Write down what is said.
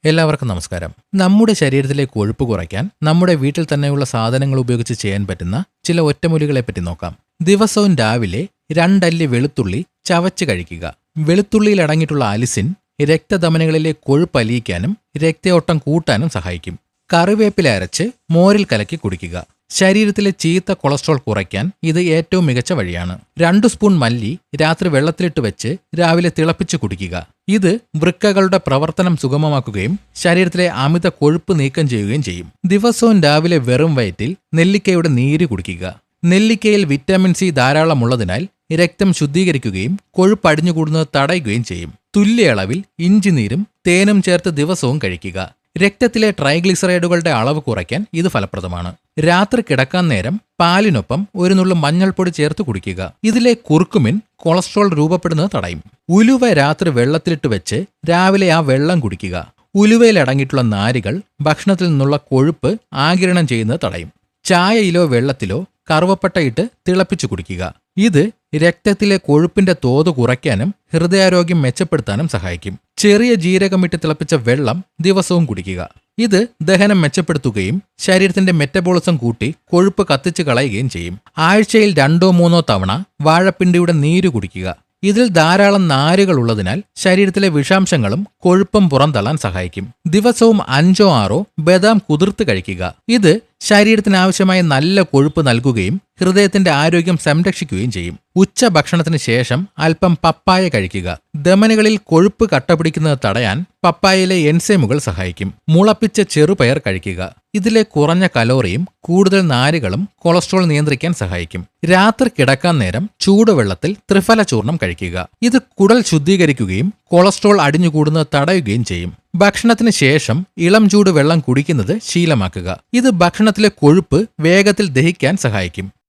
എല്ലാവർക്കും നമസ്കാരം. നമ്മുടെ ശരീരത്തിലെ കൊഴുപ്പ് കുറയ്ക്കാൻ നമ്മുടെ വീട്ടിൽ തന്നെയുള്ള സാധനങ്ങൾ ഉപയോഗിച്ച് ചെയ്യാൻ പറ്റുന്ന ചില ഒറ്റമൂലികളെ പറ്റി നോക്കാം. ദിവസവും രാവിലെ 2 അല്ലി വെളുത്തുള്ളി ചവച്ച് കഴിക്കുക. വെളുത്തുള്ളിയിൽ അടങ്ങിയിട്ടുള്ള അലിസിൻ രക്തധമനികളിലെ കൊഴുപ്പ് അലിയിക്കാനും രക്തയോട്ടം കൂട്ടാനും സഹായിക്കും. കറിവേപ്പില അരച്ച് മോരിൽ കലക്കി കുടിക്കുക. ശരീരത്തിലെ ചീത്ത കൊളസ്ട്രോൾ കുറയ്ക്കാൻ ഇത് ഏറ്റവും മികച്ച വഴിയാണ്. 2 സ്പൂൺ മല്ലി രാത്രി വെള്ളത്തിലിട്ട് വെച്ച് രാവിലെ തിളപ്പിച്ച് കുടിക്കുക. ഇത് വൃക്കകളുടെ പ്രവർത്തനം സുഗമമാക്കുകയും ശരീരത്തിലെ അമിത കൊഴുപ്പ് നീക്കം ചെയ്യുകയും ചെയ്യും. ദിവസവും രാവിലെ വെറും വയറ്റിൽ നെല്ലിക്കയുടെ നീര് കുടിക്കുക. നെല്ലിക്കയിൽ വിറ്റാമിൻ സി ധാരാളമുള്ളതിനാൽ രക്തം ശുദ്ധീകരിക്കുകയും കൊഴുപ്പ് അടിഞ്ഞുകൂടുന്നത് തടയുകയും ചെയ്യും. തുല്യ അളവിൽ ഇഞ്ചിനീരും തേനും ചേർത്ത് ദിവസവും കഴിക്കുക. രക്തത്തിലെ ട്രൈഗ്ലിസറൈഡുകളുടെ അളവ് കുറയ്ക്കാൻ ഇത് ഫലപ്രദമാണ്. രാത്രി കിടക്കാൻ നേരം പാലിനൊപ്പം ഒരു നുള്ളു മഞ്ഞൾപ്പൊടി ചേർത്ത് കുടിക്കുക. ഇതിലെ കുർക്കുമിൻ കൊളസ്ട്രോൾ രൂപപ്പെടുന്നത് തടയും. ഉലുവ രാത്രി വെള്ളത്തിലിട്ട് വെച്ച് രാവിലെ ആ വെള്ളം കുടിക്കുക. ഉലുവയിൽ അടങ്ങിയിട്ടുള്ള നാരുകൾ ഭക്ഷണത്തിൽ നിന്നുള്ള കൊഴുപ്പ് ആഗിരണം ചെയ്യുന്നത് തടയും. ചായയിലോ വെള്ളത്തിലോ കറുവപ്പട്ടയിട്ട് തിളപ്പിച്ചു കുടിക്കുക. ഇത് രക്തത്തിലെ കൊഴുപ്പിന്റെ തോത് കുറയ്ക്കാനും ഹൃദയാരോഗ്യം മെച്ചപ്പെടുത്താനും സഹായിക്കും. ചെറിയ ജീരകമിട്ട് തിളപ്പിച്ച വെള്ളം ദിവസവും കുടിക്കുക. ഇത് ദഹനം മെച്ചപ്പെടുത്തുകയും ശരീരത്തിന്റെ മെറ്റബോളിസം കൂട്ടി കൊഴുപ്പ് കത്തിച്ചു കളയുകയും ചെയ്യും. ആഴ്ചയിൽ 2-3 തവണ വാഴപ്പിണ്ടിയുടെ നീര് കുടിക്കുക. ഇതിൽ ധാരാളം നാരുകൾ ഉള്ളതിനാൽ ശരീരത്തിലെ വിഷാംശങ്ങളും കൊഴുപ്പും പുറന്തള്ളാൻ സഹായിക്കും. ദിവസവും 5-6 ബദാം കുതിർത്ത് കഴിക്കുക. ഇത് ശരീരത്തിന് ആവശ്യമായ നല്ല കൊഴുപ്പ് നൽകുകയും ഹൃദയത്തിന്റെ ആരോഗ്യം സംരക്ഷിക്കുകയും ചെയ്യും. ഉച്ചഭക്ഷണത്തിന് ശേഷം അല്പം പപ്പായ കഴിക്കുക. ധമനികളിൽ കൊഴുപ്പ് കട്ടപിടിക്കുന്നത് തടയാൻ പപ്പായയിലെ എൻസൈമുകൾ സഹായിക്കും. മുളപ്പിച്ച ചെറുപയർ കഴിക്കുക. ഇതിലെ കുറഞ്ഞ കലോറിയും കൂടുതൽ നാരുകളും കൊളസ്ട്രോൾ നിയന്ത്രിക്കാൻ സഹായിക്കും. രാത്രി കിടക്കാൻ നേരം ചൂടുവെള്ളത്തിൽ ത്രിഫല ചൂർണം കഴിക്കുക. ഇത് കുടൽ ശുദ്ധീകരിക്കുകയും കൊളസ്ട്രോൾ അടിഞ്ഞുകൂടുന്നത് തടയുകയും ചെയ്യും. ഭക്ഷണത്തിന് ശേഷം ഇളം ചൂട് വെള്ളം കുടിക്കുന്നത് ശീലമാക്കുക. ഇത് ഭക്ഷണത്തിലെ കൊഴുപ്പ് വേഗത്തിൽ ദഹിക്കാൻ സഹായിക്കും.